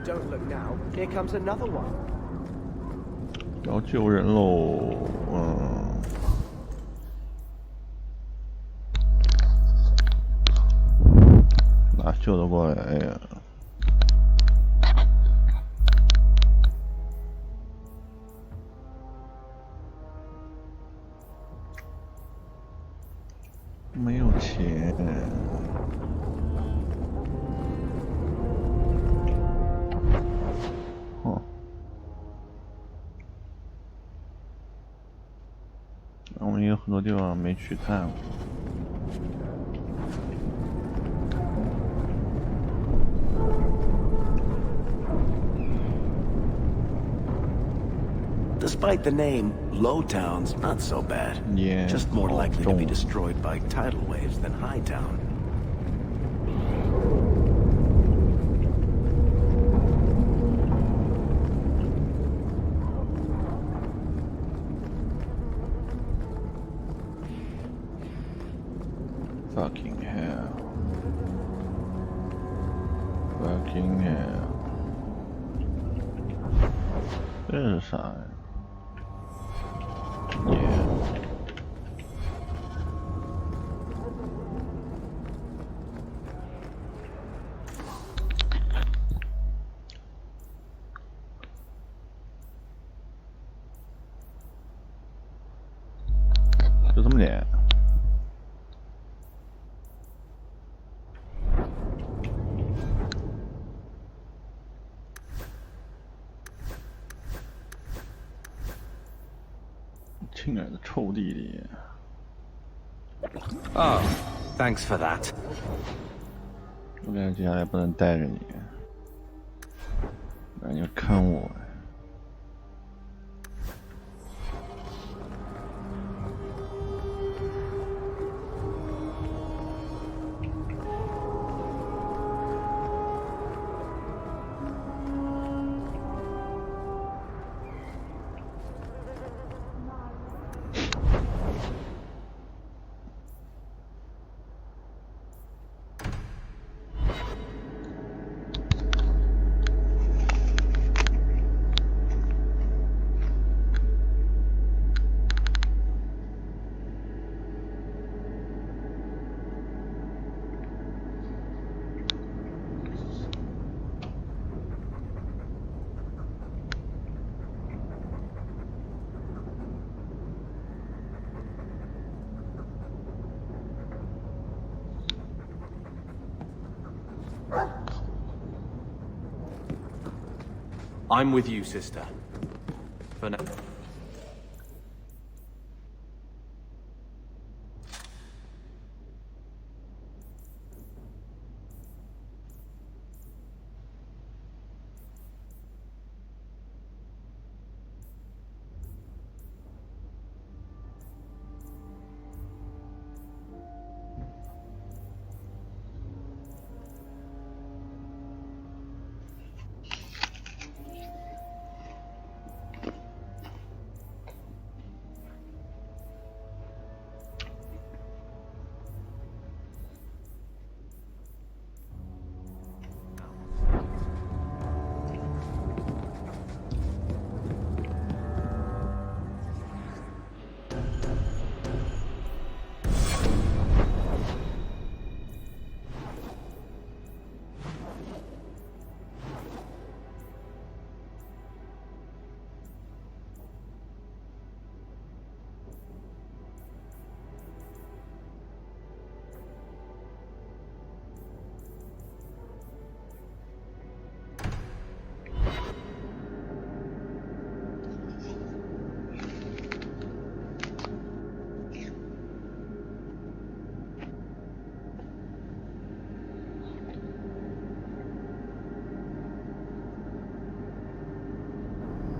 don't look now, here comes another one. 要救人喽，哪救得过来呀？没有钱。哦，我们有很多地方没去看过。Despite the name, Lowtown's not so bad. Yeah, Just more likely to be Lowtown. destroyed by tidal waves than Hightown. Fucking hell. Fucking hell. 这是啥呀？耶！就这么点。亲爱的臭弟弟。Oh, thanks for that. 我感觉接下来不能带着你，让你看我。I'm with you, sister. For now.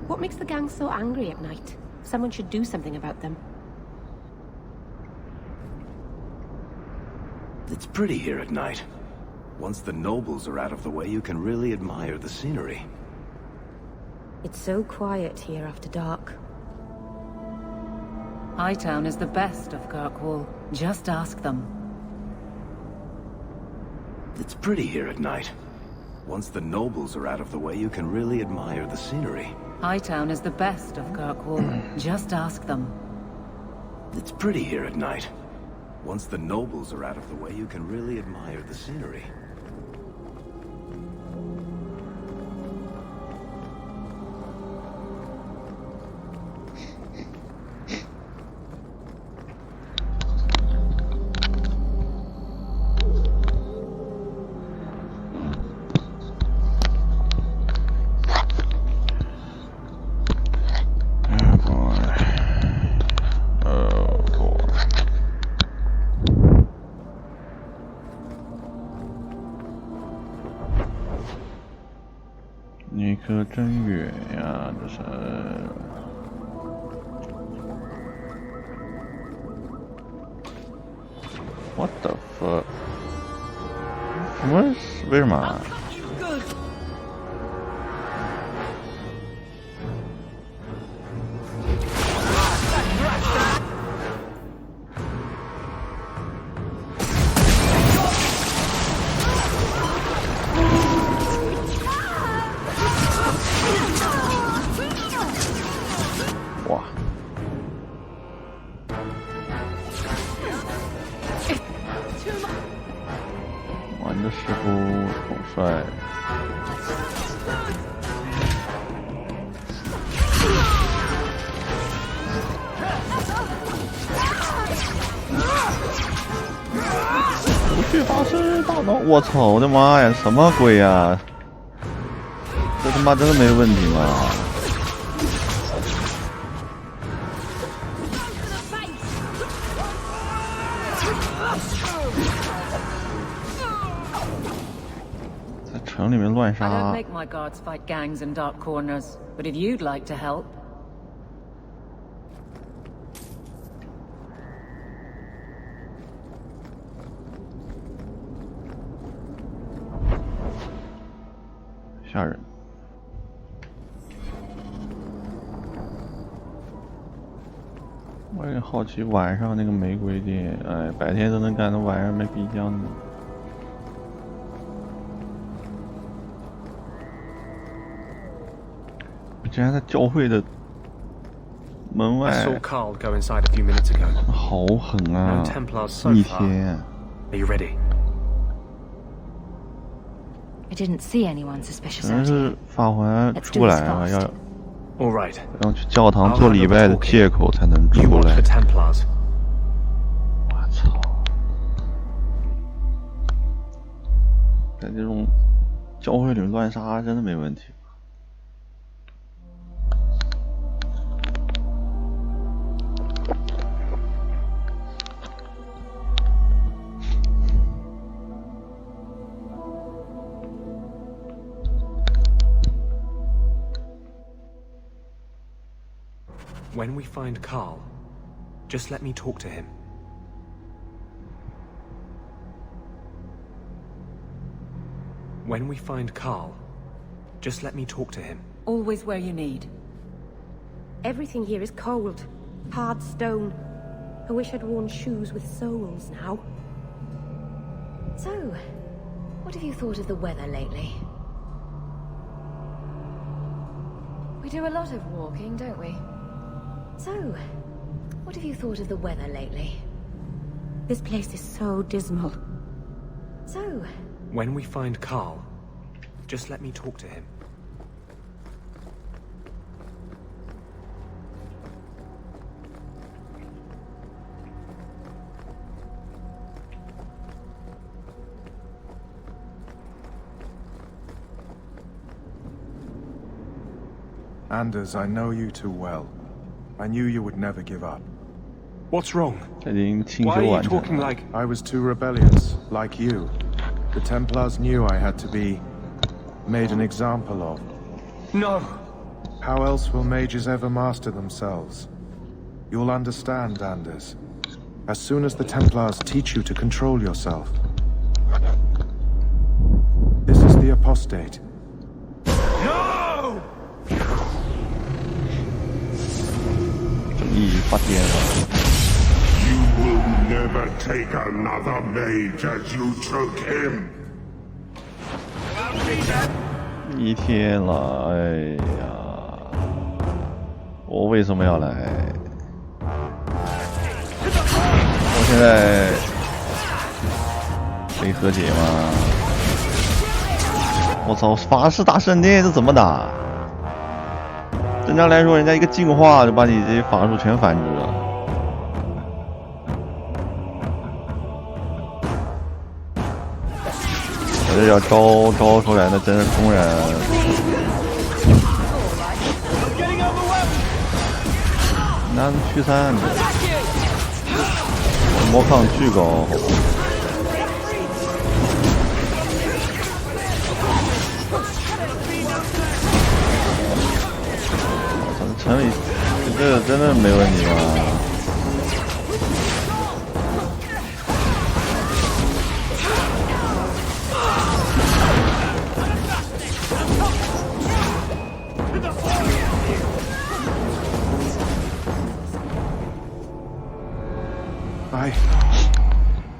What makes the gang so angry at night? Someone should do something about them. It's pretty here at night. Once the nobles are out of the way, you can really admire the scenery. It's so quiet here after dark. Hightown is the best of Kirkwall. Just ask them. It's pretty here at night. Once the nobles are out of the way, you can really admire the scenery. Hightown is the best of Kirkwall. Just ask them. It's pretty here at night. Once the nobles are out of the way, you can really admire the scenery.你可真远呀，这是。What the fuck？ 为什么？哇！哇，你这师傅好帅！不去法师大脑，我操！我的妈呀，什么鬼呀？这他妈真的没问题吗？在城里面乱 I 杀 don't。make my guards fight gangs in dark corners, but if you'd like to help. 吓人！我也好奇晚上那个玫瑰店，哎，白天都能干，那晚上没必要呢。竟然在教会的门 I 外， saw Carl go inside a few minutes ago. 好狠啊 No！ Templars so 逆 far. 天， Are you ready? I didn't see anyone suspicious 可能 out 是 here. 法环出来了，要 All right. 去教堂做礼拜的借口才能 You 出 watch 来 the。Templars. 我操！在这种教会里面乱杀真的没问题。When we find Carl, just let me talk to him. When we find Carl, just let me talk to him. Always where you need. Everything here is cold. Hard stone. I wish I'd worn shoes with soles now. So, what have you thought of the weather lately? We do a lot of walking, don't we? So, what have you thought of the weather lately? This place is so dismal. So, When we find Carl, just let me talk to him. Anders, I know you too well. I knew you would never give up. What's wrong? 他已经清 Why 修 are you 完成 talking 了。 like... I was too rebellious, like you. The Templars knew I had to be made an example of. No! How else will mages ever master themselves? You'll understand, Anders. As soon as the Templars teach you to control yourself. This is the apostate. No! 正义发电了。 You will never take another mage as you took him. 1天了，哎呀，我为什么要来？我现在可以和解吗？我操，法师打圣殿这怎么打？正常来说，人家一个净化就把你这些法术全反制了。我这要招出来，那真是公然拿驱散的，魔抗巨高，好吧。城里这个真的没问题吗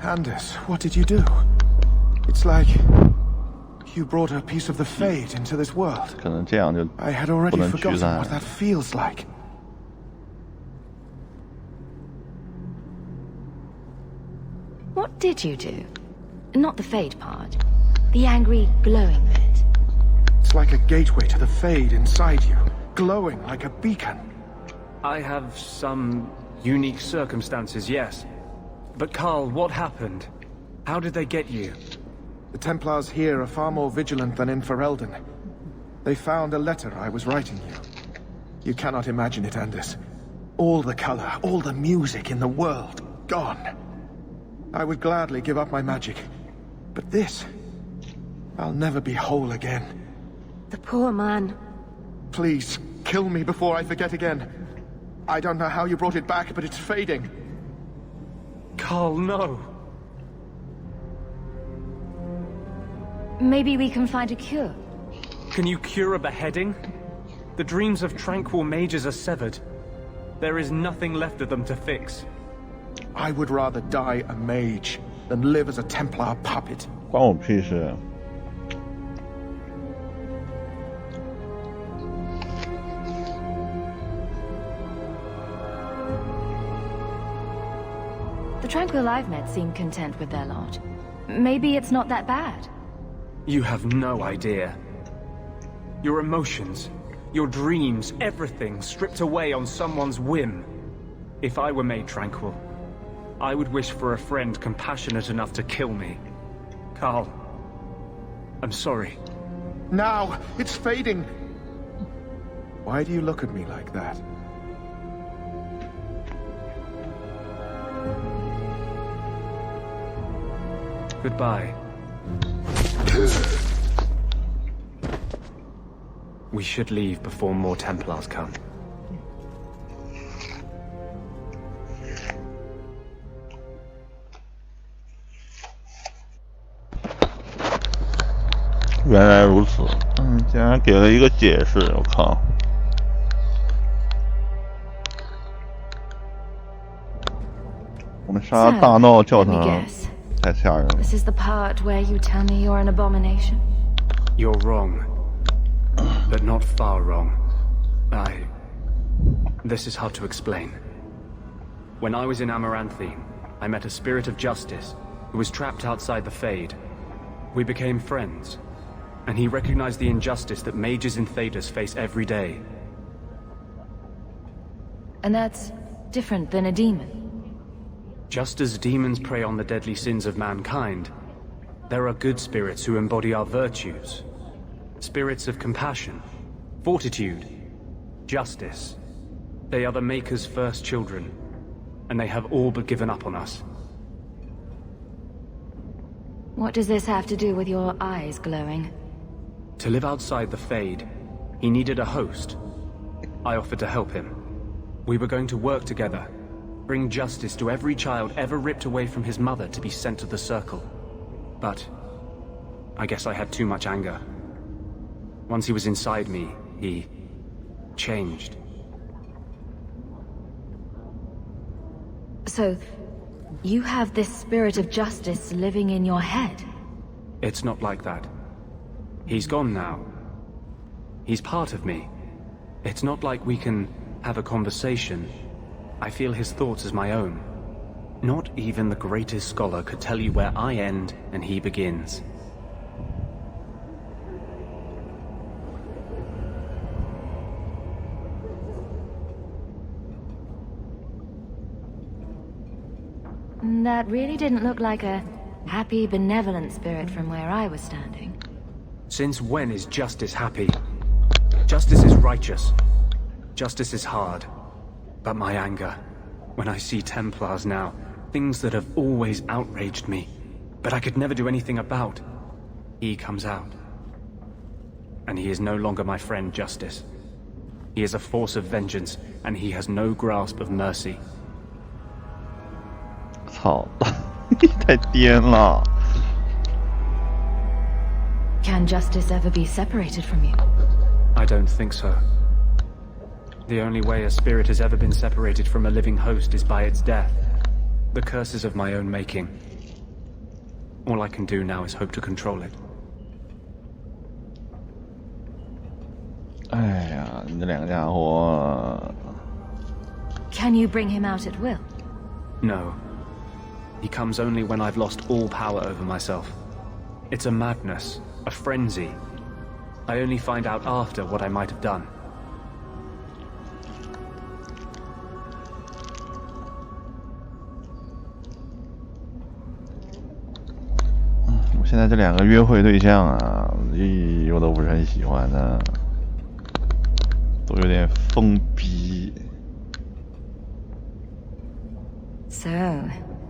Anders, what did you do? It's like you brought a piece of the Fade into this world. 可能这样就 I had 不 already 能驱 forgotten 散 what。that feels like. What did you do? Not the Fade part. The angry, glowing bit. It's like a gateway to the Fade inside you, glowing like a beacon. I have some unique circumstances, yes. But Carl, what happened? How did they get you? The Templars here are far more vigilant than in Ferelden. They found a letter I was writing you. You cannot imagine it, Anders. All the color, all the music in the world, gone. I would gladly give up my magic. But this... I'll never be whole again. The poor man. Please, kill me before I forget again. I don't know how you brought it back, but it's fading. Carl, no. Maybe we can find a cure. Can you cure a beheading? The dreams of tranquil mages are severed. There is nothing left of them to fix. I would rather die a mage than live as a Templar puppet. 关我屁事。The Tranquil I've met seem content with their lot. Maybe it's not that bad. You have no idea. Your emotions, your dreams, everything stripped away on someone's whim. If I were made tranquil, I would wish for a friend compassionate enough to kill me. Carl, I'm sorry. Now! It's fading! Why do you look at me like that? Goodbye. We should leave before more Templars come. "原来如此，竟然给了一个解释，我靠！我们杀大闹教 Let me 堂， guess. 太吓人了。 This is the part where you tell me you're an abomination. You're wrong. But not far wrong. This is hard to explain. When I was in Amaranthine, I met a spirit of justice who was trapped outside the Fade. We became friends, and he recognized the injustice that mages in Thedas face every day. And that's different than a demon. Just as demons prey on the deadly sins of mankind, there are good spirits who embody our virtues. Spirits of compassion, fortitude, justice. They are the Maker's first children, and they have all but given up on us. What does this have to do with your eyes glowing? To live outside the Fade, he needed a host. I offered to help him. We were going to work together, bring justice to every child ever ripped away from his mother to be sent to the Circle. But I guess I had too much anger. Once he was inside me, he changed. So, you have this spirit of justice living in your head? It's not like that. He's gone now. He's part of me. It's not like we can have a conversation. I feel his thoughts as my own. Not even the greatest scholar could tell you where I end and he begins. That really didn't look like a happy, benevolent spirit from where I was standing. Since when is justice happy? Justice is righteous. Justice is hard. But my anger, when I see Templars now, things that have always outraged me, but I could never do anything about, he comes out. And he is no longer my friend, Justice. He is a force of vengeance, and he has no grasp of mercy. 操，你太颠了！ Can justice ever be separated from you? I don't think so. The only way a spirit has ever been separated from a living host is by its death. The curse is of my own making. All I can do now is hope to control it. 哎呀，你这两个家伙， Can you bring him out at will? No. He comes only when I've lost all power over myself. It's a madness, a frenzy. I only find out after what I might have done. 我现在这两个约会对象啊，咦，我都不是很喜欢呢，都有点疯逼。 So,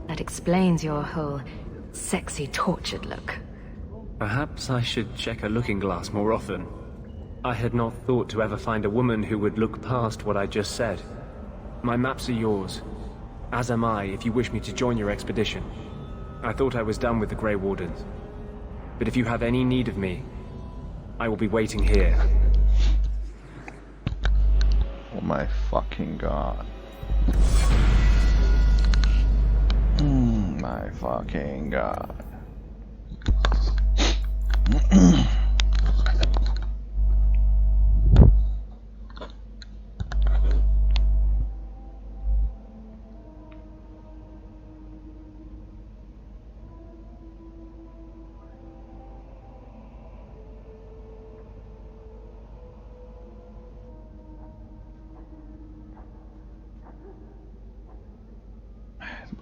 that explains your whole sexy, tortured look. Perhaps I should check a looking glass more often. I had not thought to ever find a woman who would look past what I just said. My maps are yours, as am I if you wish me to join your expedition. I thought I was done with the Grey Wardens. But if you have any need of me, I will be waiting here. Oh my fucking god. My fucking god.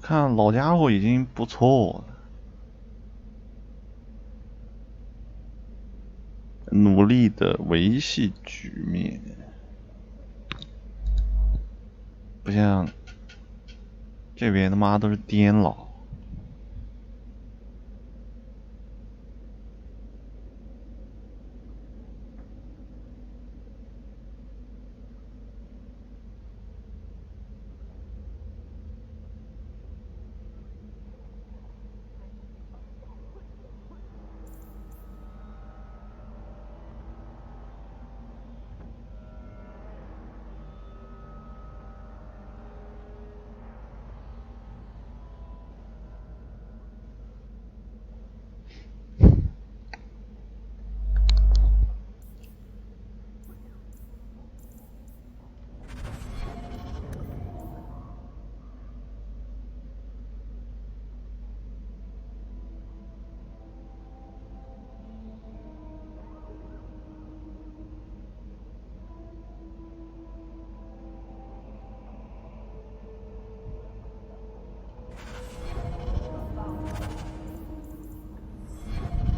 看老家伙已经不错了，努力的维系局面，不像这边他妈都是颠老。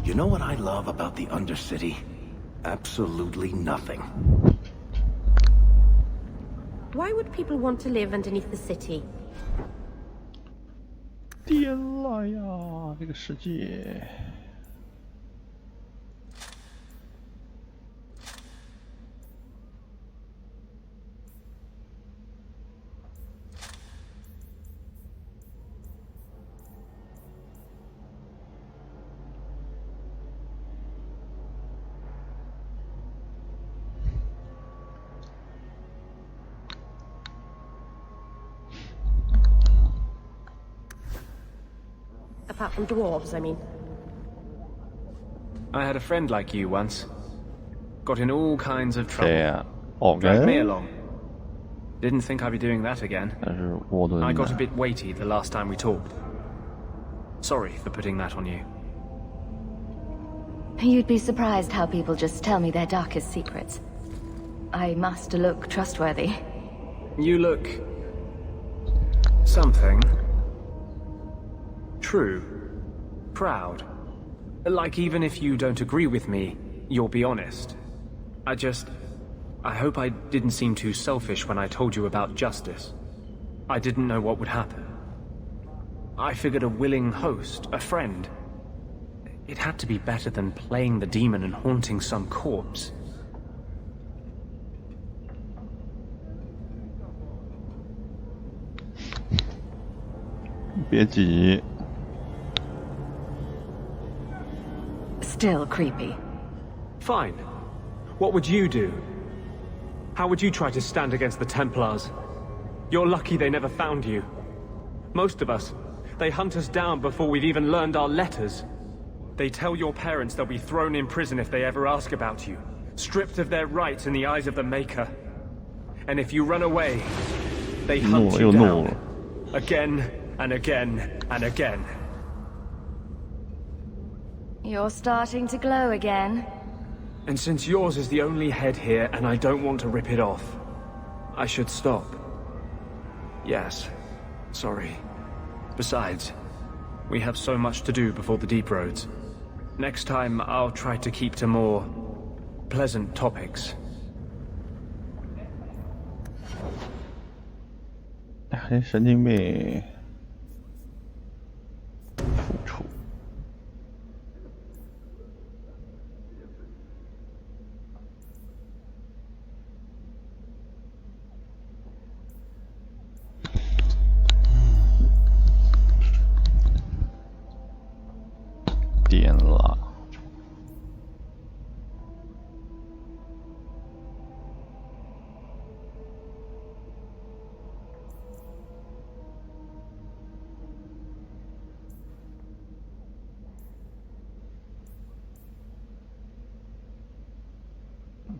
You know what I love about the Undercity? Absolutely nothing. Why would people want to live underneath the city? 颠了呀，这个世界。 Apart from dwarves, I mean. I had a friend like you once. Got in all kinds of 谁 trouble. 呀？奥 Dragged me 根， along. Didn't think I'd be doing that again. 还是沃顿 I 呢 got a bit weighty the last time we talked. Sorry for putting that on you. You'd be surprised how people just tell me their darkest secrets. I must look trustworthy. You look... something. True. Proud. Like even if you don't agree with me, you'll be honest. I hope I didn't seem too selfish when I told you about Justice. I didn't know what would happen. I figured a willing host, a friend. It had to be better than playing the demon and haunting some corpse. 别急， Still creepy. Fine. What would you do? How would you try to stand against the Templars? You're lucky they never found you. Most of us, they hunt us down before we've even learned our letters. They tell your parents they'll be thrown in prison if they ever ask about you, stripped of their rights in the eyes of the Maker. And if you run away, they hunt you down. Again and again and again. You're starting to glow again. And since yours is the only head here and I don't want to rip it off, I should stop. Yes. Sorry. Besides, we have so much to do before the Deep Roads. Next time, I'll try to keep to more pleasant topics. 这神经病，付出。点了。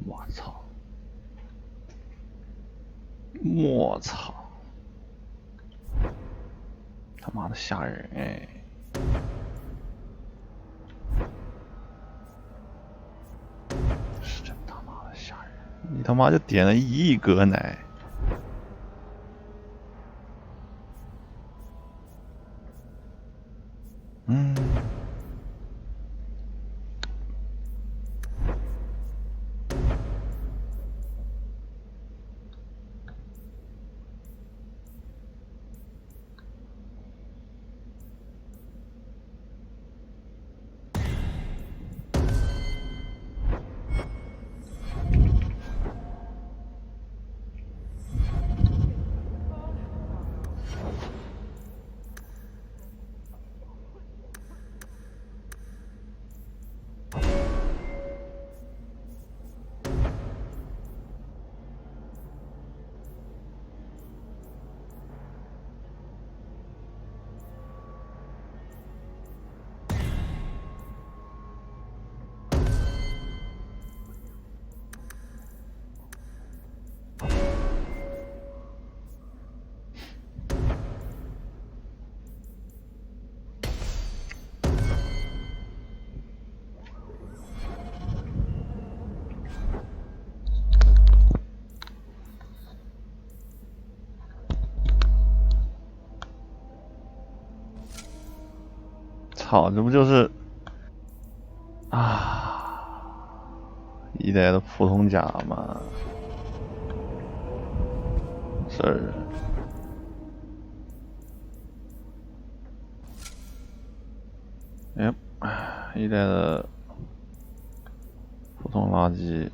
我操！我操！他妈的吓人哎！是真他妈的吓人！你他妈就点了1亿格奶！嗯。操，这不就是啊1代的普通甲吗？是。哎，1代的普通垃圾，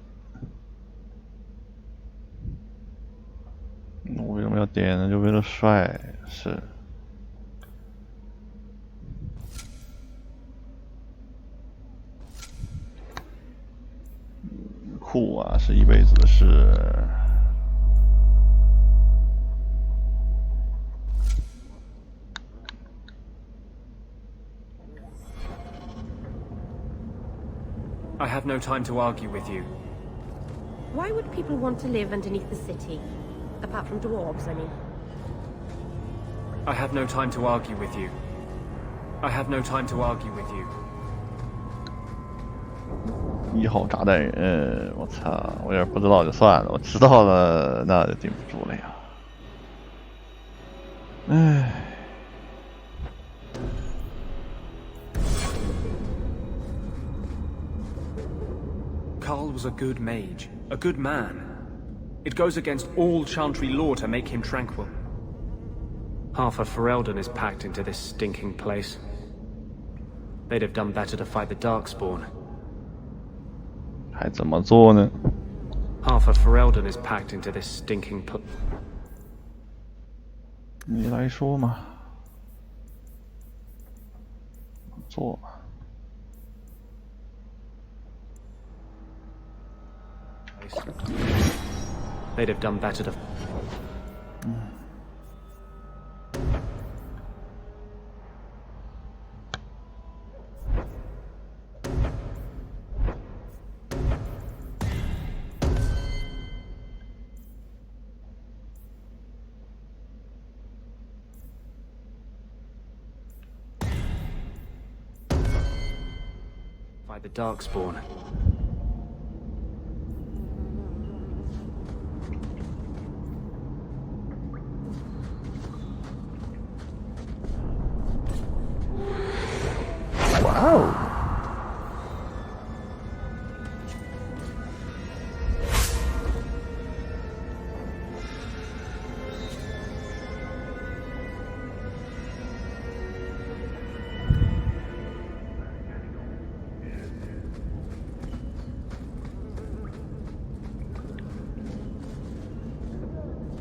我为什么要点呢？就为了帅，是。酷啊，是一辈子的事。I have no time to argue with you. Why would people want to live underneath the city? Apart from dwarves, I mean. I have no time to argue with you. I have no time to argue with you. 1号炸弹人，我操！我要是不知道就算了，我知道了那就顶不住了呀。唉。Carl was a good mage, a good man. It goes against all Chantry law to make him tranquil. Half of Ferelden is packed into this stinking place. They'd have done better to fight the Darkspawn. 还怎么做呢？ Half of Ferelden is packed into this stinking place. 你来说嘛，做嘛。 They'd have done better to... Fight the Darkspawn.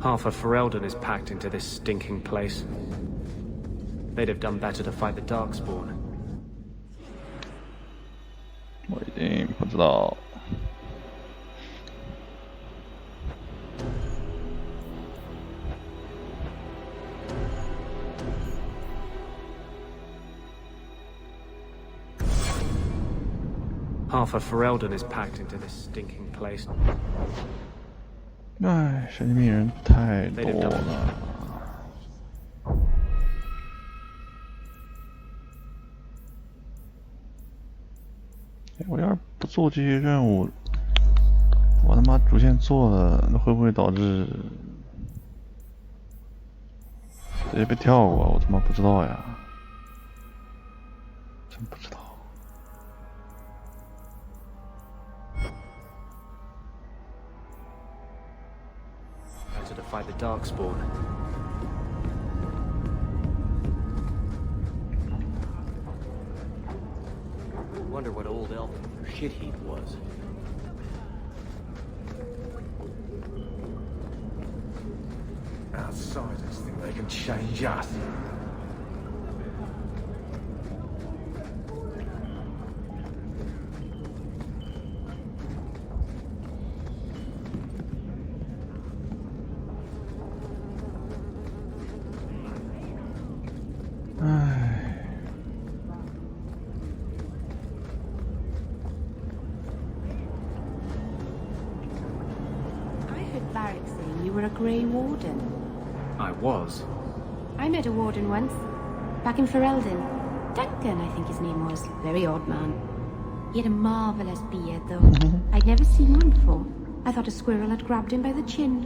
Half of Ferelden is packed into this stinking place. They'd have done better to fight the Darkspawn. 我已经不知道。Half of Ferelden is packed into this stinking place. 唉，神经病人太多了。我要是不做这些任务，我他妈主线做了，那会不会导致直接被跳过？我他妈不知道呀，真不知道。 To fight the Darkspawn. Wonder what old elf shit heap was. Outsiders think they can change us. Barrack saying you were a Grey Warden. I was. I met a Warden once, back in Ferelden. Duncan, I think his name was. Very odd man. He had a marvellous beard, though. I'd never seen one before. I thought a squirrel had grabbed him by the chin.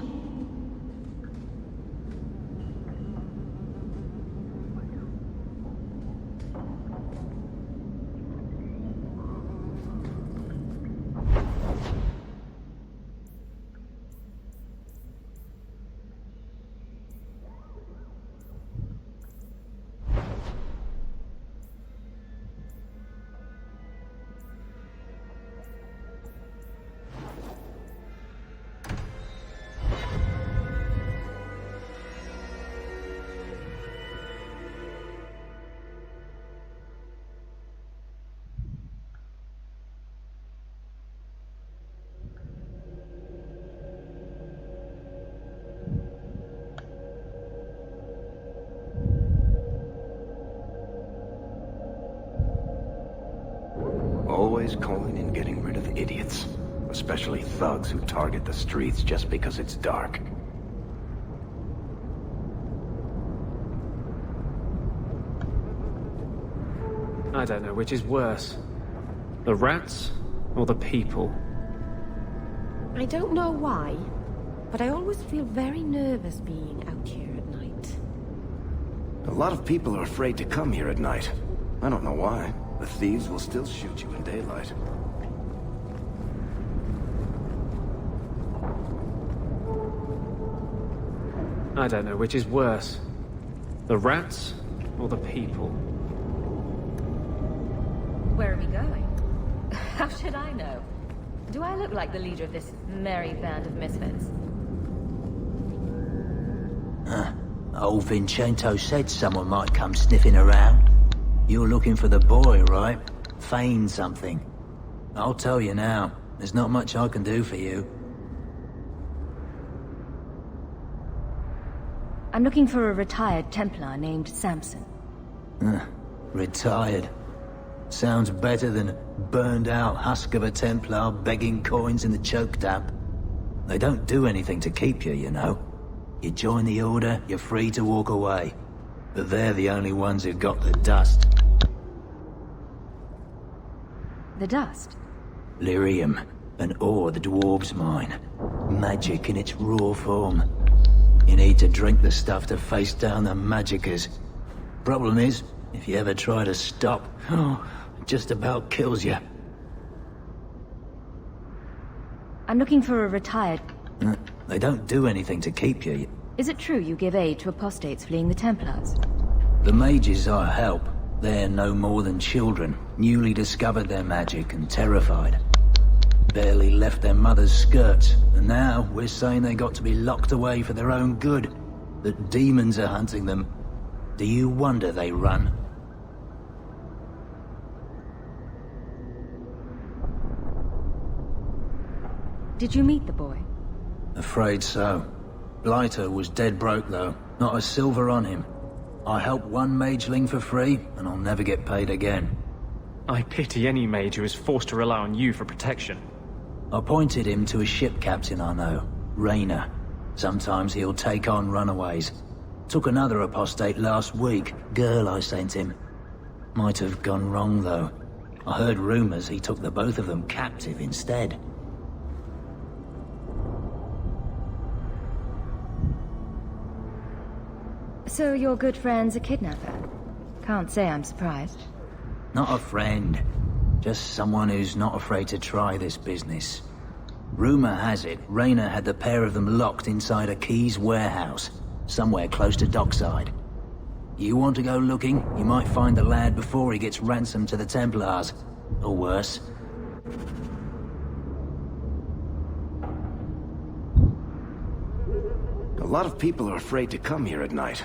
always coin in getting rid of idiots. Especially thugs who target the streets just because it's dark. I don't know which is worse. The rats or the people? I don't know why, but I always feel very nervous being out here at night. A lot of people are afraid to come here at night. I don't know why. The thieves will still shoot you in daylight. I don't know which is worse. The rats or the people? Where are we going? How should I know? Do I look like the leader of this merry band of misfits? Old Vincento said someone might come sniffing around. You're looking for the boy, right? Feign something. I'll tell you now, there's not much I can do for you. I'm looking for a retired Templar named Samson. Retired. Sounds better than burned-out husk of a Templar begging coins in the choke damp. They don't do anything to keep you, you know. You join the Order, you're free to walk away. But they're the only ones who've got the dust. The dust? Lyrium, an ore the dwarves mine. Magic in its raw form. You need to drink the stuff to face down the magicers. Problem is, if you ever try to stop, it just about kills you. I'm looking for a retired... They don't do anything to keep you. Is it true you give aid to apostates fleeing the Templars? The mages I help, they're no more than children, newly discovered their magic and terrified. Barely left their mother's skirts, and now we're saying they got to be locked away for their own good. That demons are hunting them. Do you wonder they run? Did you meet the boy? Afraid so. Blighter was dead broke though, not a silver on him. I helped one mageling for free, and I'll never get paid again. I pity any mage who is forced to rely on you for protection. I pointed him to a ship captain I know, Rayner. Sometimes he'll take on runaways. Took another apostate last week, girl I sent him. Might have gone wrong though. I heard rumors he took the both of them captive instead. So your good friend's a kidnapper? Can't say I'm surprised. Not a friend. Just someone who's not afraid to try this business. Rumor has it, Rayner had the pair of them locked inside a Keys warehouse, somewhere close to Dockside. You want to go looking, you might find the lad before he gets ransomed to the Templars. Or worse. A lot of people are afraid to come here at night.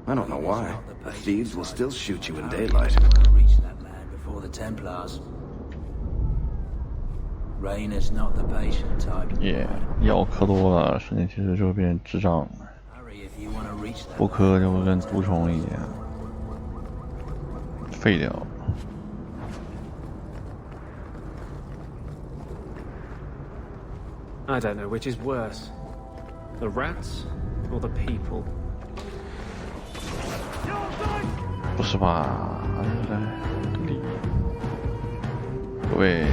I don't know why. The thieves will still shoot you in daylight. Reach that lad before the Templars. Rayner's not the patient type. 也药磕多了，身体其实就会变智障了。 Hurry if you want to reach that. 不磕就会跟毒虫一样，废掉。 I don't know which is worse. The rats or the people? 不是吧？来，各位。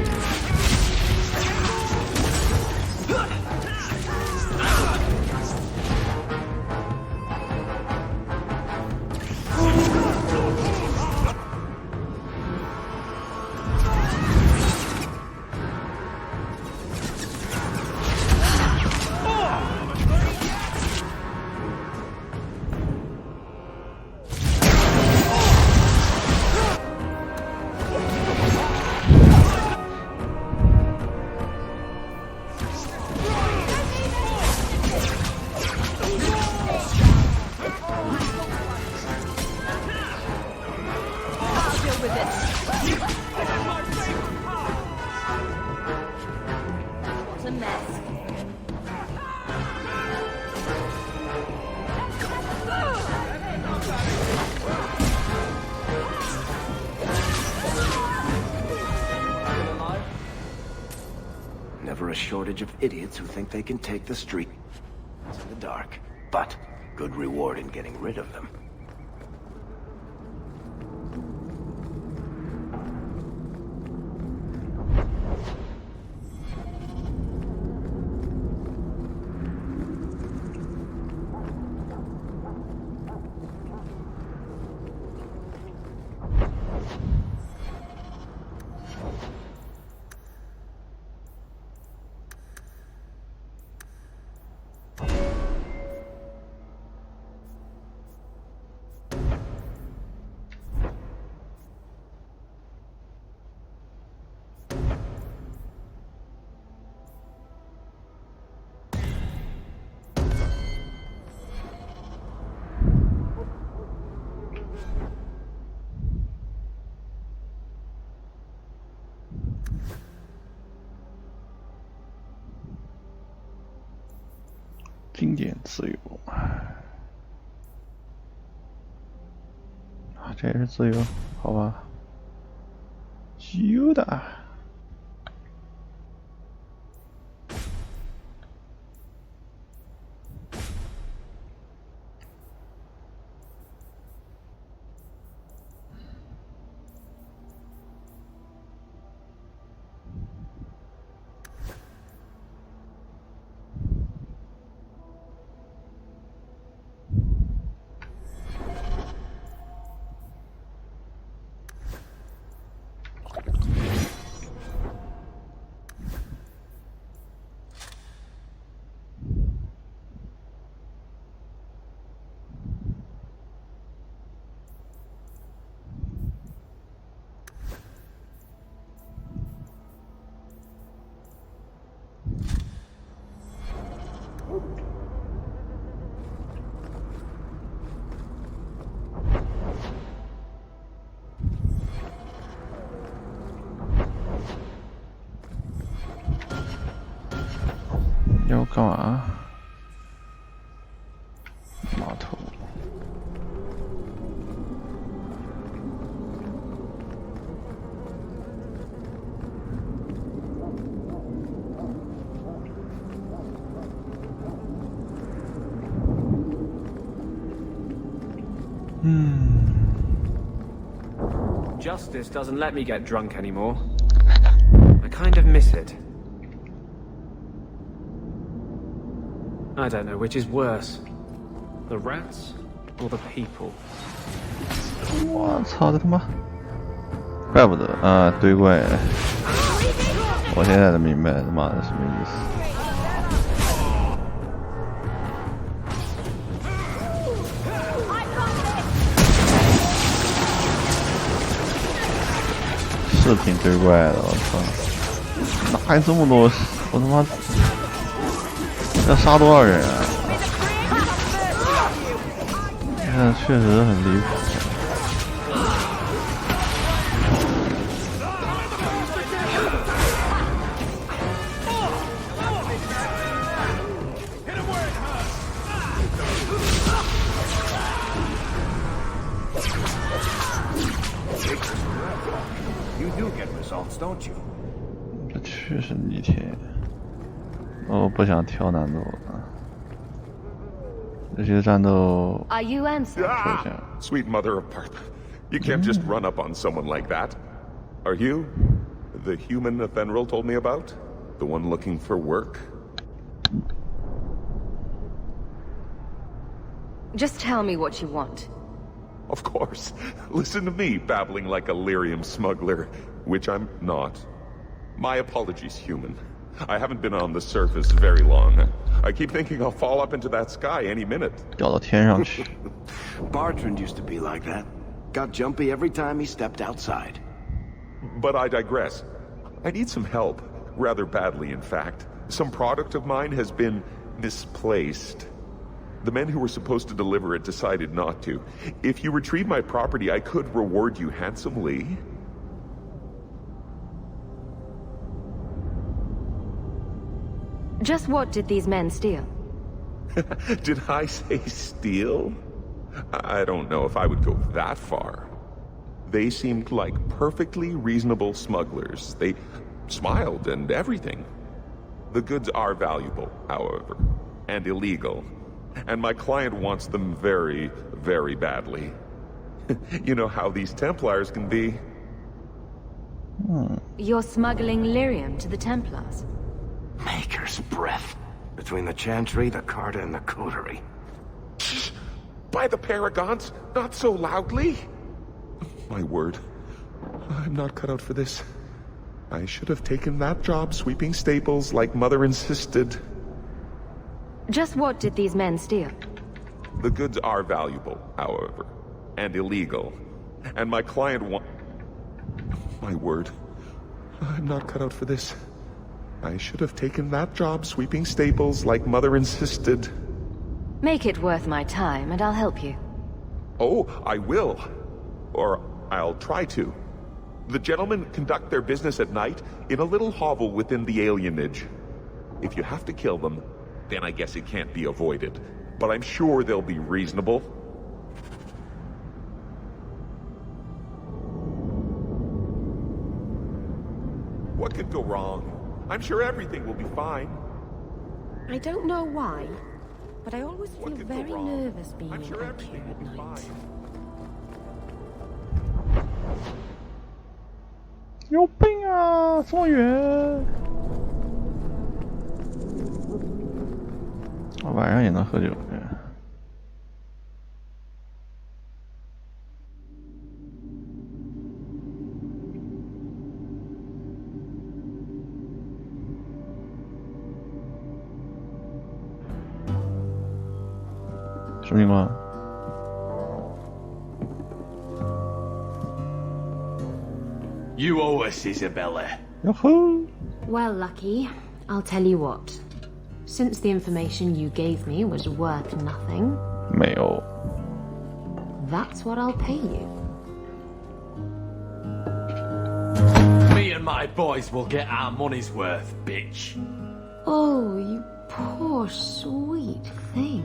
shortage of idiots who think they can take the street in the dark, but good reward in getting rid of them.经典自由啊，这也是自由，好吧？有的。要干嘛？码头。Justice doesn't let me get drunk anymore. I kind of miss it. I don't know which is worse, the rats or the people. 我操的他妈！怪不得啊，堆怪！我现在才明白他妈的什么意思。是挺堆怪的，我操！哪有这么多？我他妈！要杀多少人啊？那确实很离谱。You do get results, don't you? 这确实逆天。我不想挑难度了。这些战斗。Are you Ansel? Sweet mother of Partha. You can't just run up on someone like that. Are you the human Athenril told me about? The one looking for work? Just tell me what you want. Of course. Listen to me babbling like a lyrium smuggler, which I'm not. My apologies, human. I haven't been on the surface very long. I keep thinking I'll fall up into that sky any minute. 掉到天上去。Bartrand used to be like that. Got jumpy every time he stepped outside. But I digress. I need some help. Rather badly, in fact. Some product of mine has been misplaced. The men who were supposed to deliver it decided not to. If you retrieve my property, I could reward you handsomely. Just what did these men steal? Did I say steal? I don't know if I would go that far. They seemed like perfectly reasonable smugglers. They smiled and everything. The goods are valuable, however, and illegal. And my client wants them very, very badly. You know how these Templars can be. You're smuggling lyrium to the Templars? Maker's breath. Between the Chantry, the Carta, and the Coterie. By the Paragons, not so loudly. My word. I'm not cut out for this. I should have taken that job sweeping stables like Mother insisted. Just what did these men steal? The goods are valuable, however, and illegal. And my client My word. I'm not cut out for this. I should have taken that job sweeping stables like Mother insisted. Make it worth my time, and I'll help you. Oh, I will. Or I'll try to. The gentlemen conduct their business at night in a little hovel within the alienage. If you have to kill them, then I guess it can't be avoided. But I'm sure they'll be reasonable. What could go wrong? I'm sure everything will be fine. I don't know why, but I always What feel could go very wrong? nervous being I'm sure out here everything at will be night. fine. 有病啊，这么远！晚上也能喝酒。什么情况？ You owe us, Isabella. Yoo-hoo! Well, Lucky, I'll tell you what. Since the information you gave me was worth nothing, 没有。 that's what I'll pay you. Me and my boys will get our money's worth, bitch. Oh, you poor sweet thing.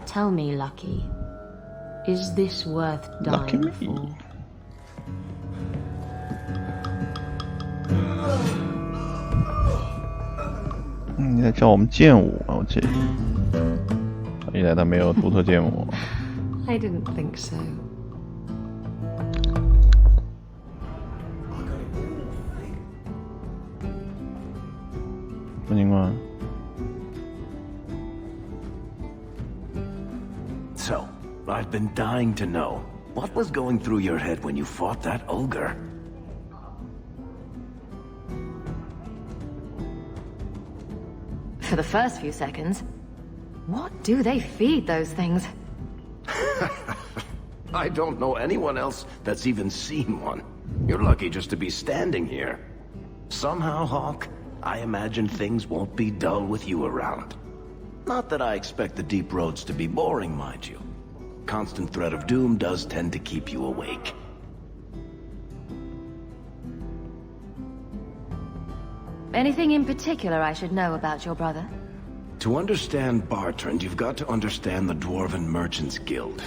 Tell me, Lucky, is this worth Lucky dying me. for? 你在叫我们剑舞啊？我记得，一来他没有独特剑舞。 I didn't think so. 什么情况？ So, I've been dying to know. What was going through your head when you fought that ogre? For the first few seconds. What do they feed those things? I don't know anyone else that's even seen one. You're lucky just to be standing here. Somehow, Hawk, I imagine things won't be dull with you around. Not that I expect the deep roads to be boring, mind you. Constant threat of doom does tend to keep you awake. Anything in particular I should know about your brother? To understand Bartrand, you've got to understand the Dwarven Merchants Guild.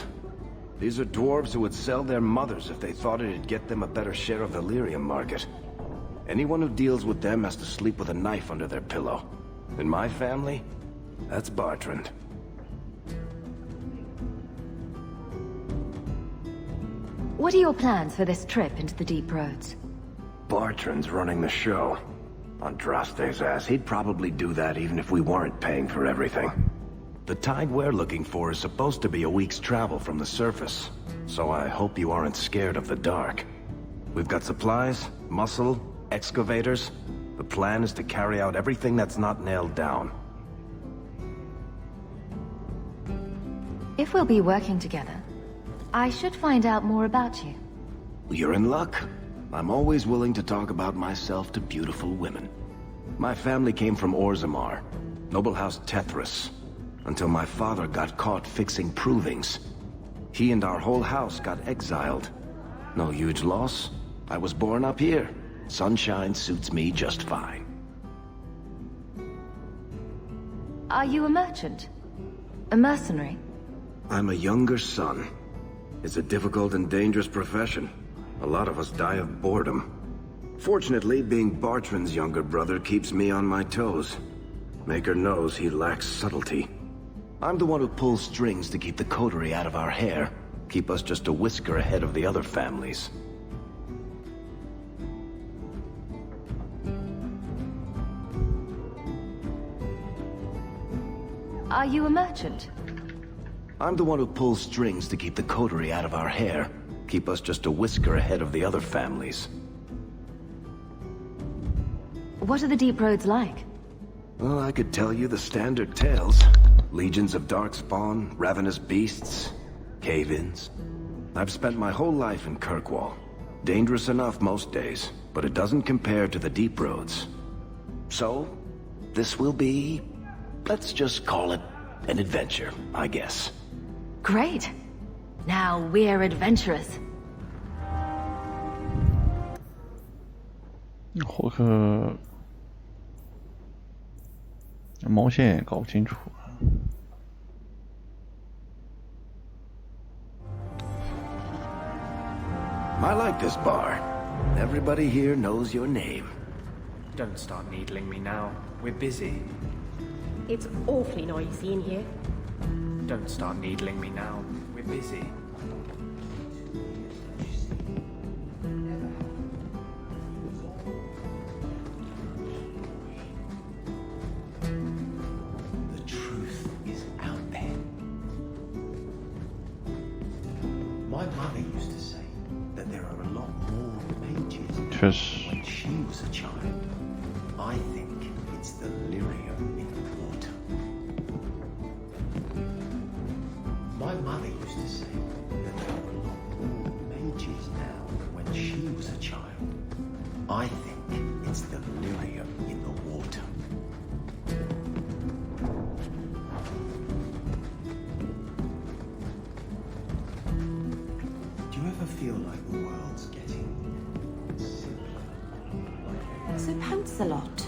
These are dwarves who would sell their mothers if they thought it'd get them a better share of the lyrium market. Anyone who deals with them has to sleep with a knife under their pillow. In my family, that's Bartrand. What are your plans for this trip into the deep roads? Bartrand's running the show. Andraste's ass, he'd probably do that even if we weren't paying for everything. The tide we're looking for is supposed to be a week's travel from the surface, so I hope you aren't scared of the dark. We've got supplies, muscle, excavators. The plan is to carry out everything that's not nailed down. If we'll be working together, I should find out more about you. You're in luck. I'm always willing to talk about myself to beautiful women. My family came from Orzammar, noble house Tethras, until my father got caught fixing provings. He and our whole house got exiled. No huge loss. I was born up here. Sunshine suits me just fine. Are you a merchant? A mercenary? I'm a younger son. It's a difficult and dangerous profession. A lot of us die of boredom. Fortunately, being Bartrand's younger brother keeps me on my toes. Maker knows he lacks subtlety. I'm the one who pulls strings to keep the coterie out of our hair. Keep us just a whisker ahead of the other families. Are you a merchant? I'm the one who pulls strings to keep the coterie out of our hair. Keep us just a whisker ahead of the other families. What are the deep roads like? Well, I could tell you the standard tales. Legions of darkspawn, ravenous beasts, cave-ins. I've spent my whole life in Kirkwall. Dangerous enough most days, but it doesn't compare to the deep roads. So, this will be... let's just call it an adventure, I guess. Great. Now we're adventurous. 霍克毛线也搞不清楚。I like this bar. Everybody here knows your name. Don't start needling me now. We're busy. It's awfully noisy in here. Don't start needling me now. We're busy. The truth is out there. My mother used to say that there are a lot more mages确实。 when she was a child. I think it's the lyrium in the water. My mother used to say that there are a lot more mages now than when she was a child. I think it's the lyrium in the water. Do you ever feel like the world's getting simpler? Sir Pancelot.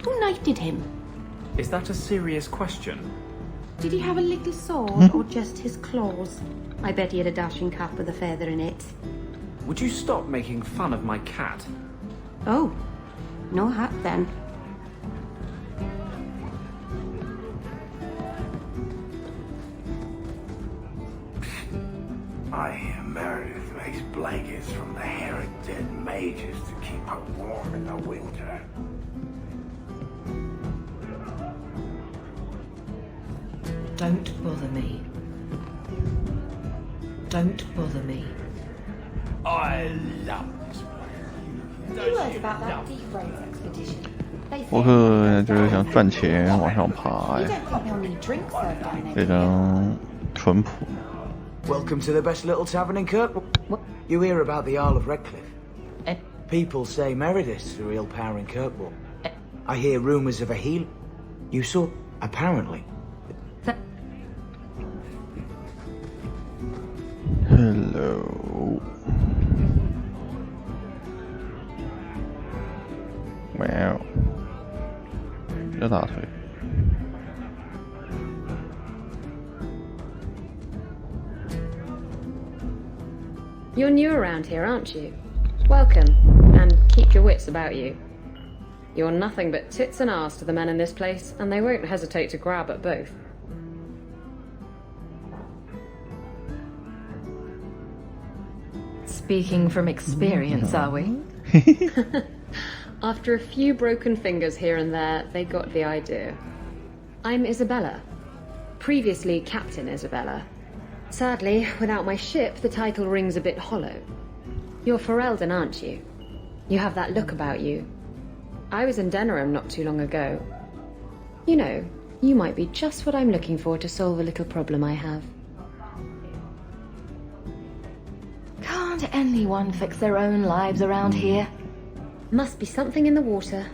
Who knighted him? Is that a serious question? Did he have a little sword or just his claws? I bet he had a dashing cap with a feather in it. Would you stop making fun of my cat? Oh, no hat then. I hear Meredith makes blankets from the hair of dead mages to keep her warm in the winter. Don't bother me. Don't bother me. I love this place. You heard about that deep roads expedition? They 霍克就是想赚钱往上爬 You 呀， don't think they'll need drinks served down there? 非常淳朴。 Welcome to the best little tavern in Kirkwall. You hear about the Isle of Redcliffe? People say Meredith's the real power in Kirkwall. I hear rumours of a heal. You saw, apparently. Hello。哇哦，这大腿。 You're new around here, aren't you? Welcome, and keep your wits about you. You're nothing but tits and arse to the men in this place, and they won't hesitate to grab at both. Speaking from experience, are we? After a few broken fingers here and there, they got the idea. I'm Isabella. Previously Captain Isabella. Sadly, without my ship, the title rings a bit hollow. You're Ferelden, aren't you? You have that look about you. I was in Denerim not too long ago. You know, you might be just what I'm looking for to solve a little problem I have. Can't anyone fix their own lives around here? Must be something in the water.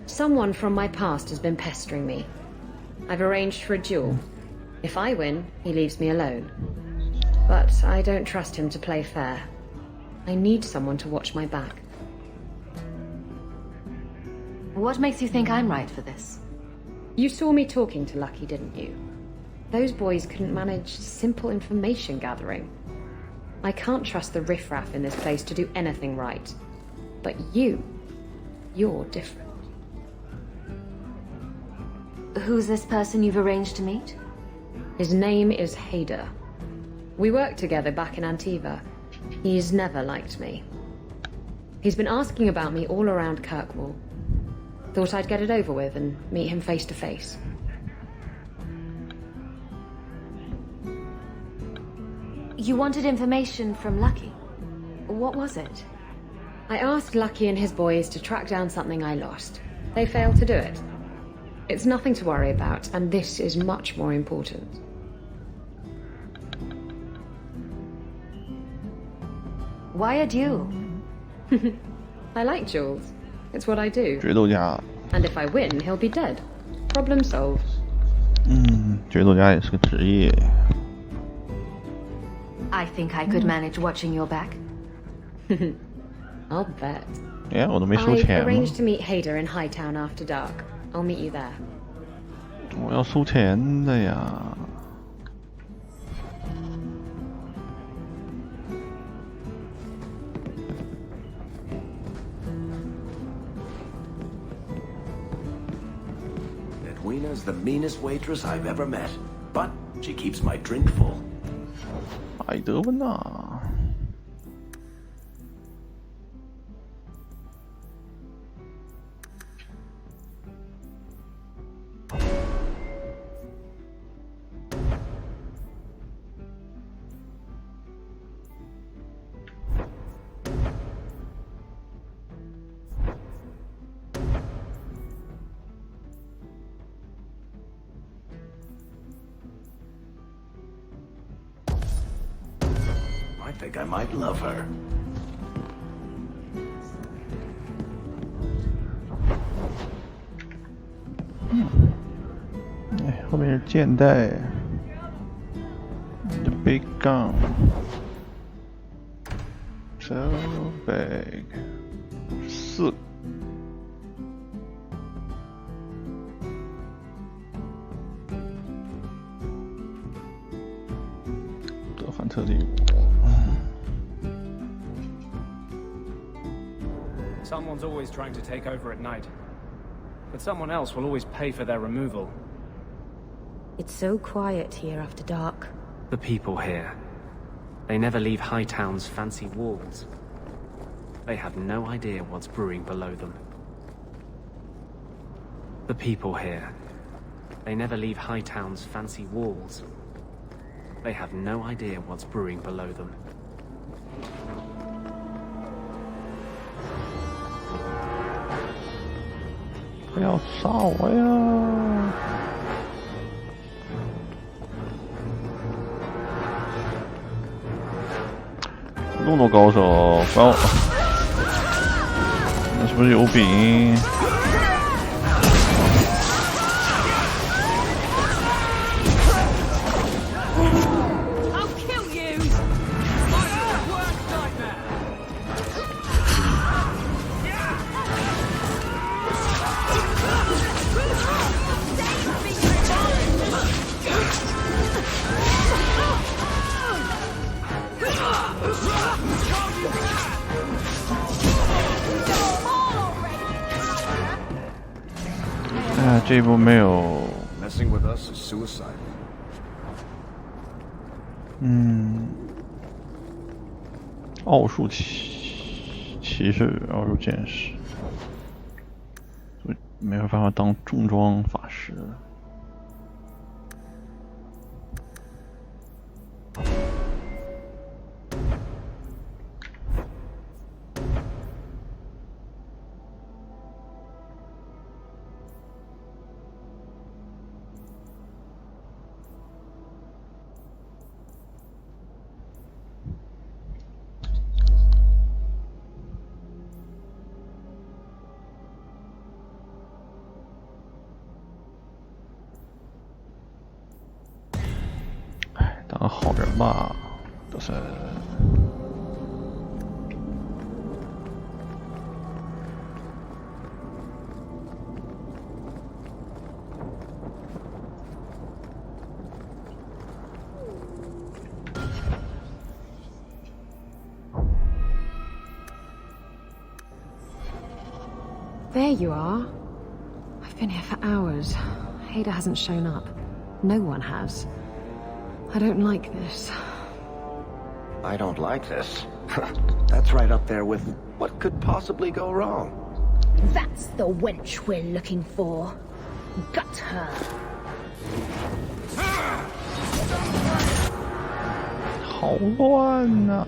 Someone from my past has been pestering me. I've arranged for a duel. If I win, he leaves me alone. But I don't trust him to play fair. I need someone to watch my back. What makes you think I'm right for this? You saw me talking to Lucky, didn't you? Those boys couldn't manage simple information gathering. I can't trust the riffraff in this place to do anything right. But you're different. Who's this person you've arranged to meet? His name is Hader. We worked together back in Antiva. He's never liked me. He's been asking about me all around Kirkwall. Thought I'd get it over with and meet him face to face. You wanted information from Lucky. What was it? I asked Lucky and his boys to track down something I lost. They failed to do it. It's nothing to worry about, and this is much more important. Why a duel? I like duels. It's what I do. 决斗家。 And if I win, he'll be dead. Problem solved. 决斗家也是个职业。 I think I could manage watching your back. I'll bet. 哎，我都没收 I've 钱呢。 arranged to meet Hader in Hightown after dark. I'll meet you there. 我要收钱的呀。 Edwina's the meanest waitress I've ever met, but she keeps my drink full. 艾德温呐。 I think I might love her. 哎，后面是剑带。The big gun。So big。4。 德范特帝国。 Someone's always trying to take over at night. But someone else will always pay for their removal. It's so quiet here after dark. The people here. They never leave Hightown's fancy walls. They have no idea what's brewing below them. The people here. They never leave Hightown's fancy walls. They have no idea what's brewing below them. 不要杀我呀！动作高手，不要！那是不是有饼？ 这一部没有。Messing with us is suicide. 奥数骑士，奥数剑士，没有办法当重装法师。当个好人吧，都是。There you are. I've been here for hours. Hader hasn't shown up. No one has. I don't like this. I don't like this. That's right up there with what could possibly go wrong. That's the wench we're looking for. Gut her. 好乱呐、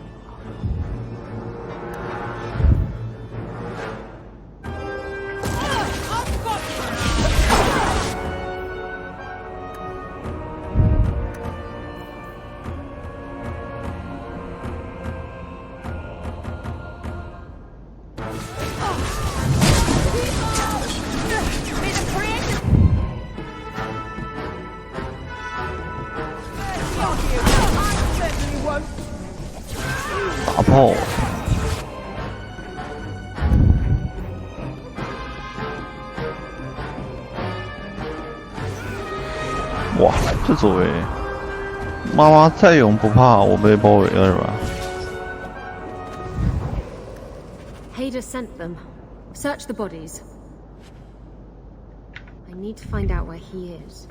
大炮！哇，这周围，妈妈再勇不怕我被包围了是吧？ Hader sent them. Search the bodies. I need to find out where he is.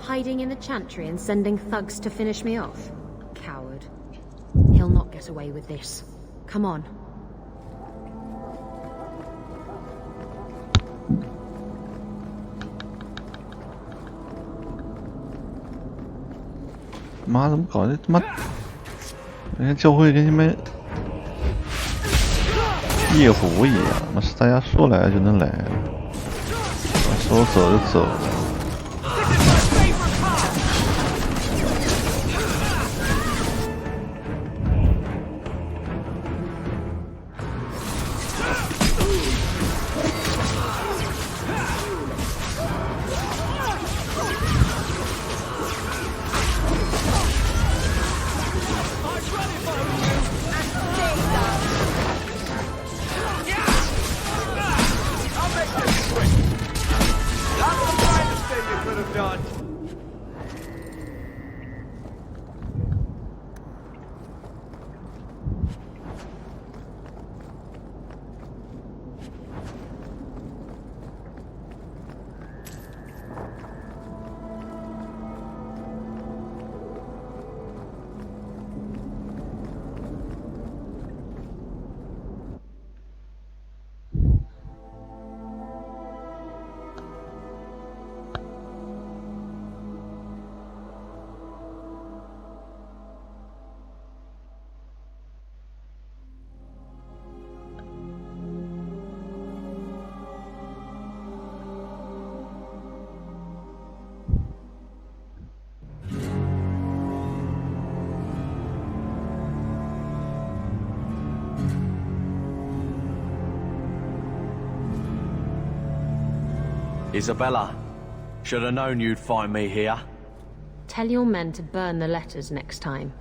Hiding in the chantry and sending thugs to finish me off? Coward. He'll not get away with this. Come on. 妈怎么搞的？他妈，人家教会跟你们夜壶一样，妈是大家说来就能来，说走就走。 Isabella, should have known you'd find me here. Tell your men to burn the letters next time.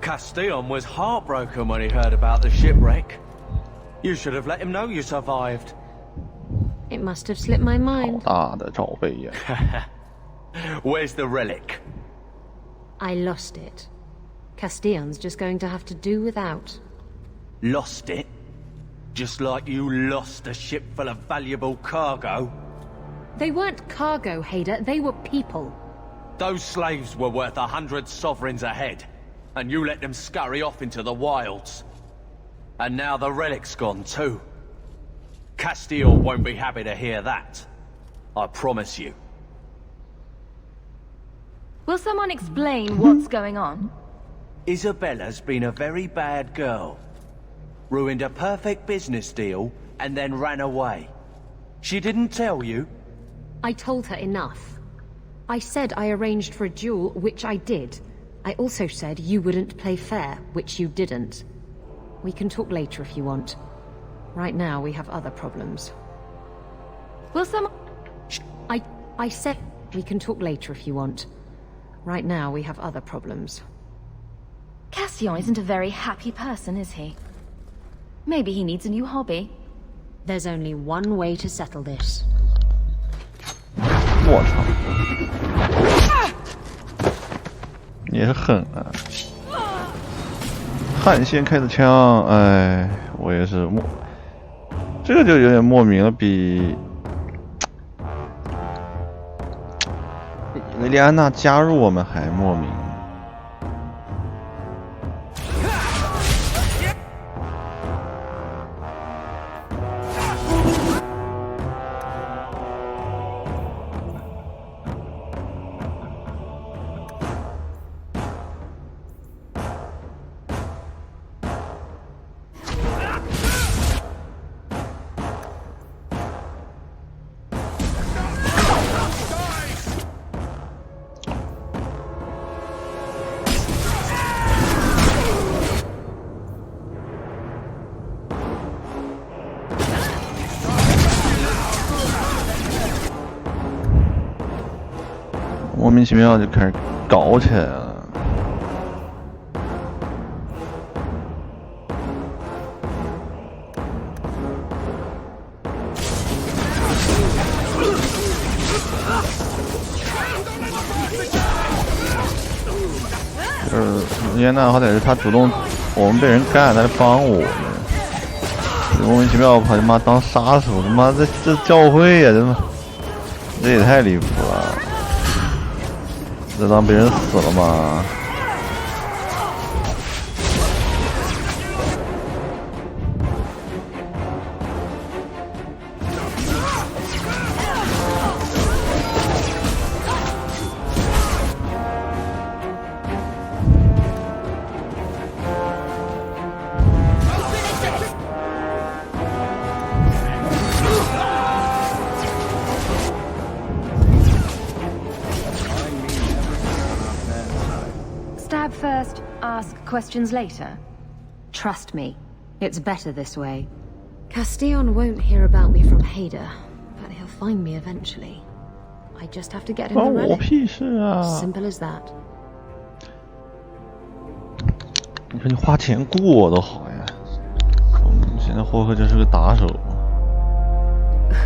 Castillon was heartbroken when he heard about the shipwreck. You should have let him know you survived. It must have slipped my mind. 大的罩杯呀！ Where's the relic? I lost it. Castillon's just going to have to do without. Lost it? Just like you lost a ship full of valuable cargo? They weren't cargo, Hader. They were people. Those slaves were worth 100 sovereigns a head, and you let them scurry off into the wilds. And now the relic's gone too. Castile won't be happy to hear that. I promise you. Will someone explain what's going on? Isabella's been a very bad girl. Ruined a perfect business deal, and then ran away. She didn't tell you? I told her enough. I said I arranged for a duel, which I did. I also said you wouldn't play fair, which you didn't. We can talk later if you want. Right now, we have other problems. Will someone... I said we can talk later if you want. Right now, we have other problems. Castillon isn't a very happy person, is he? Maybe he needs a new hobby. There's only one way to settle this. 我操！也是狠啊！汉先开的枪，哎，我也是这个就有点莫名了，比维利安娜加入我们还莫名。莫名其妙就开始搞起来了。维安娜好歹是他主动，我们被人干，他来帮我们。莫名其妙跑他妈当杀手，他妈这教会呀，这也太离谱了。这当别人死了吗？Stab first, ask questions later. Trust me, it's better this way. Castillon won't hear about me from Hader, but he'll find me eventually. I just have to get him the relic. 屁事啊 Simple as that. 你说你花钱雇我都好呀，现在霍克就是个打手。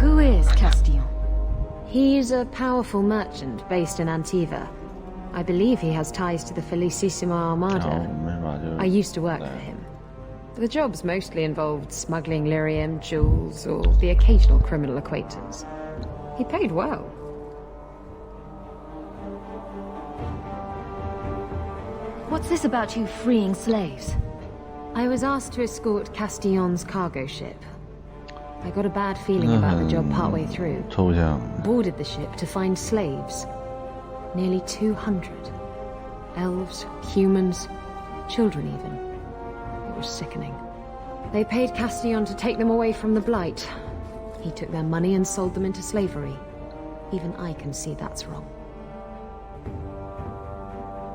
Who is Castillon? He's a powerful merchant based in Antiva. I believe he has ties to the Felicissima Armada. I used to work for him. The jobs mostly involved smuggling lyrium, jewels, or the occasional criminal acquaintance. He paid well. What's this about you freeing slaves? I was asked to escort Castillon's cargo ship. I got a bad feeling about the job partway through. 抽象。 Boarded the ship to find slaves. Nearly 200. Elves, humans, children even. It was sickening. They paid Castillon to take them away from the Blight. He took their money and sold them into slavery. Even I can see that's wrong.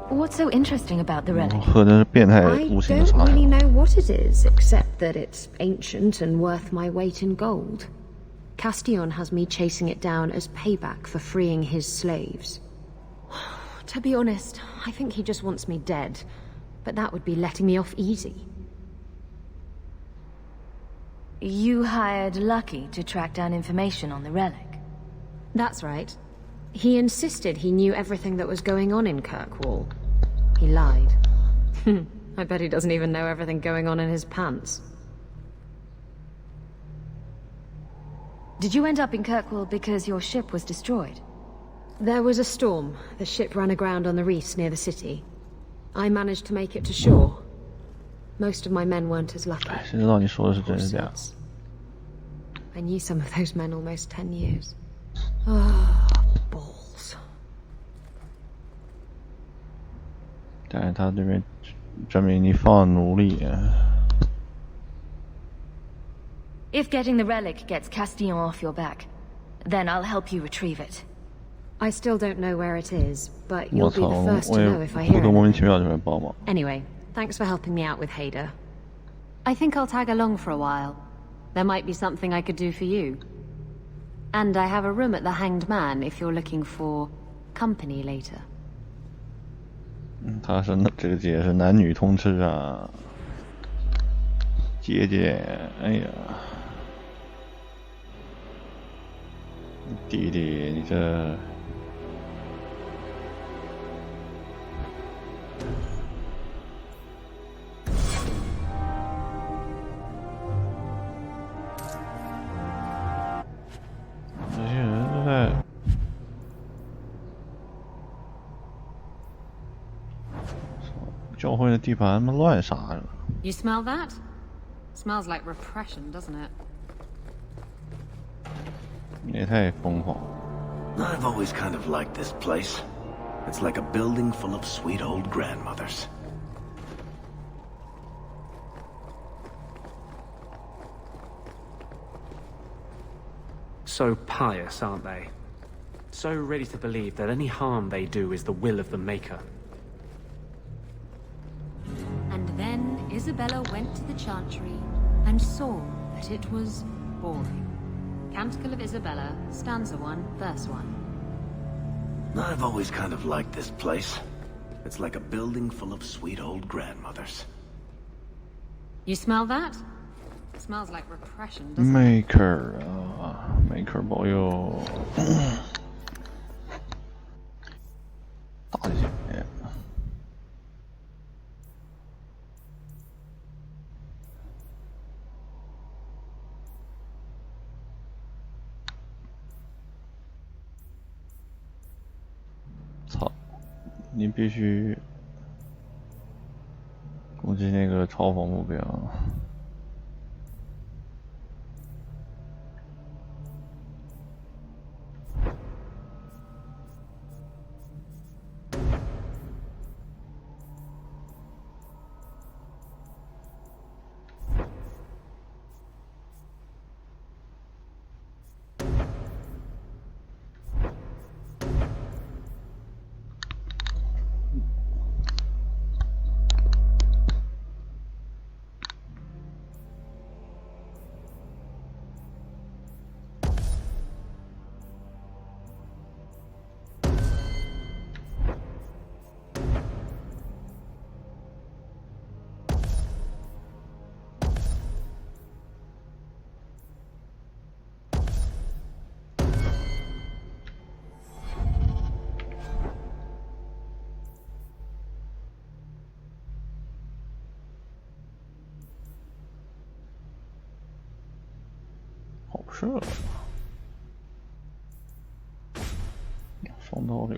What's so interesting about the relic? 喝的是变态 I 无情的 don't 茶 really know what it is, except that it's ancient and worth my weight in gold. Castillon has me chasing it down as payback for freeing his slaves. To be honest, I think he just wants me dead. But that would be letting me off easy. You hired Lucky to track down information on the relic. That's right. He insisted he knew everything that was going on in Kirkwall. He lied. I bet he doesn't even know everything going on in his pants. Did you end up in Kirkwall because your ship was destroyed? There was a storm. The ship ran aground on the reefs near the city. I managed to make it to shore. Most of my men weren't as lucky. 谁知道你说的是真是假？ I knew some of those men almost 10 years. Ah, balls. 但是他这边证明你放奴隶。 If getting the relic gets Castillon off your back, then I'll help you retrieve it. I still don't know where it is, but 我 you'll be 操！ the first 我 to 也 know if I 霍 hear 克莫名 anything. 其妙就来帮忙。 Anyway, thanks for helping me out with Hader. I think I'll tag along for a while. There might be something I could do for you. And I have a room at the Hanged Man if you're looking for company later. 他是这个姐是男女通吃啊，姐姐，哎呀，弟弟，你这教会的地盘他妈乱杀着。 You smell that? Smells like repression, doesn't it? 也太疯狂。 I've always kind of liked this place. It's like a building full of sweet old grandmothers. So pious, aren't they? So ready to believe that any harm they do is the will of the Maker. And then Isabella went to the Chantry and saw that it was boring. Canticle of Isabella, stanza 1, verse 1. I've always kind of liked this place. It's like a building full of sweet old grandmothers. You smell that? Smells like repression, doesn't it? Maker 啊 ，Maker 保佑。大姐。 操！你必须攻击那个嘲讽目标。好射，双刀流。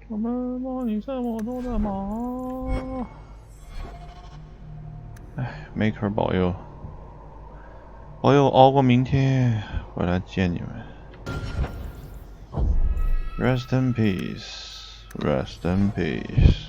我们帮你这么多的忙。哎 ，Maker 保佑，保佑熬过明天回来见你们。Rest in peace, rest in peace.